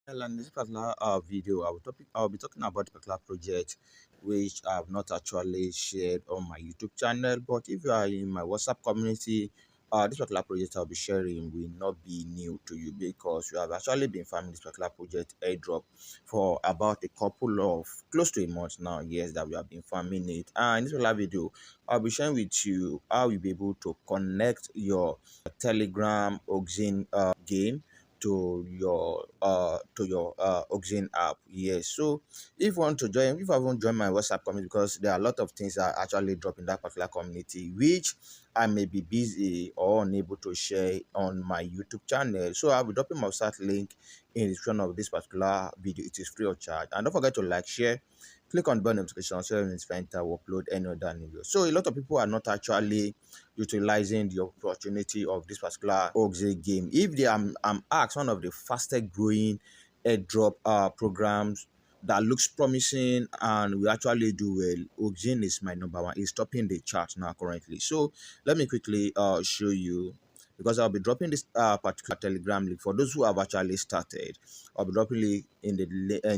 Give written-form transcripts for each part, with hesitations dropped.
Well, in this particular video, I'll be talking about a particular project which I have not actually shared on my YouTube channel. But if you are in my WhatsApp community, this particular project I'll be sharing will not be new to you because you have actually been farming this particular project airdrop for about a couple of close to a month now. Yes, that we have been farming it. And in this particular video, I'll be sharing with you how you'll be able to connect your Telegram Oxin game to your Oxin app. Yes. So if you want to join, if I want to join my WhatsApp community, because there are a lot of things that I actually drop in that particular community, which I may be busy or unable to share on my YouTube channel. So I'll be dropping my WhatsApp link in the description of this particular video. It is free of charge. And don't forget to like, share, click on bell notification so it's fine to upload any other video. So a lot of people are not actually utilizing the opportunity of this particular Oxin game. If they I'm asked one of the fastest growing airdrop programs that looks promising and we actually do well, Oxin is my number one. It's topping the chart now currently. So let me quickly show you, because I'll be dropping this particular Telegram link for those who have actually started. I'll be dropping it in the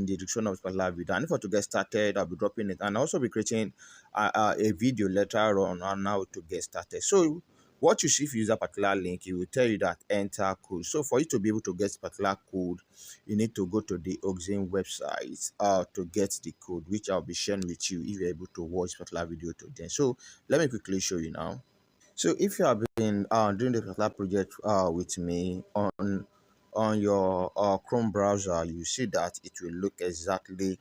description of this particular video. And if I want to get started, I'll be dropping it, and I'll also be creating a video later on how to get started. So what you see if you use a particular link, it will tell you that enter code. So for you to be able to get particular code, you need to go to the Oxin website to get the code, which I'll be sharing with you if you're able to watch particular video today. So let me quickly show you now. So if you have been doing the particular project with me on your Chrome browser, you see that it will look exactly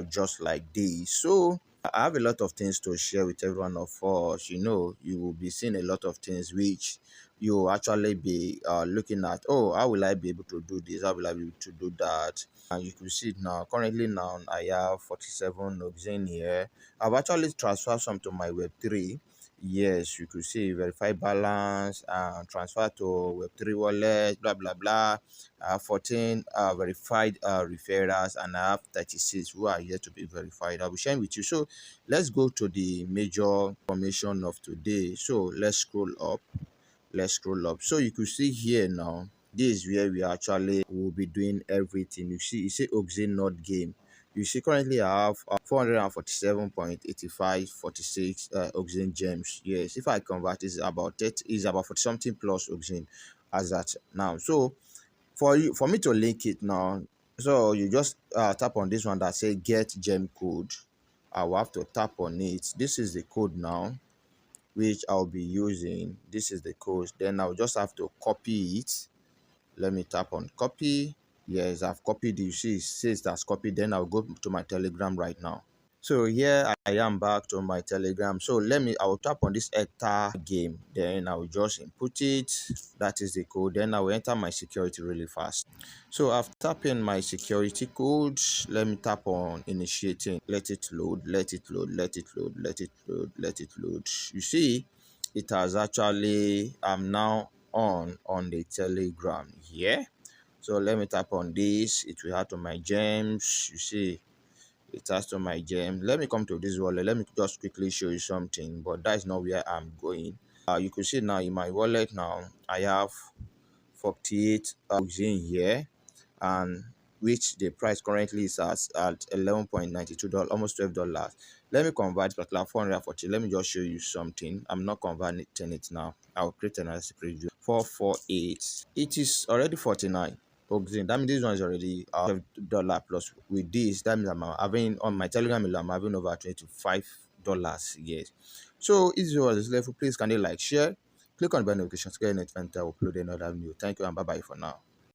just like this. So I have a lot of things to share with every one of us. You know, you will be seeing a lot of things which you will actually be looking at. Oh, how will I be able to do this? How will I be able to do that? And you can see it now. Currently now I have 47 Oxin here. I've actually transferred some to my Web3. Yes, you could see verify balance and transfer to Web3 wallet, blah blah blah. I have 14 verified referrals, and I have 36 who are yet to be verified. I'll be sharing with you. So let's go to the major information of today. So let's scroll up. Let's scroll up. So you could see here now. This is where we actually will be doing everything. You see Oxin Node game. You see currently I have 447.8546 Oxin gems. Yes, if I convert, it's about 30, is about 40 something plus Oxin as that now. So for me to link it now, so you just tap on this one that say get gem code. I will have to tap on it. This is the code now which I'll be using. This is the code. Then I'll just have to copy it. Let me tap on copy. Yes, I've copied it. You see it says that's copied. Then I'll go to my Telegram right now. So here I am back to my Telegram. So I will tap on this hectare game. Then I will just input it. That is the code. Then I will enter my security really fast. So I've tapped in my security code. Let me tap on initiating. Let it load, let it load, let it load, let it load, let it load. You see, it has actually, I'm now on the Telegram here. So let me tap on this. It will add to my gems. You see, it has to my gem. Let me come to this wallet. Let me just quickly show you something, but that is not where I'm going. You can see now in my wallet now I have 48 Oxin here, and which the price currently is at $11.92, almost $12. Let me convert particular 440. Let me just show you something. I'm not converting it now. I'll create another separate video. 448. It is already 49 Oxin. That means this one is already $12 plus. With this, that means I'm having on my Telegram, I'm having over $25. Yes. So if you was level, please can you like, share, click on the bell notification to get notified when I upload another video. Thank you and bye bye for now.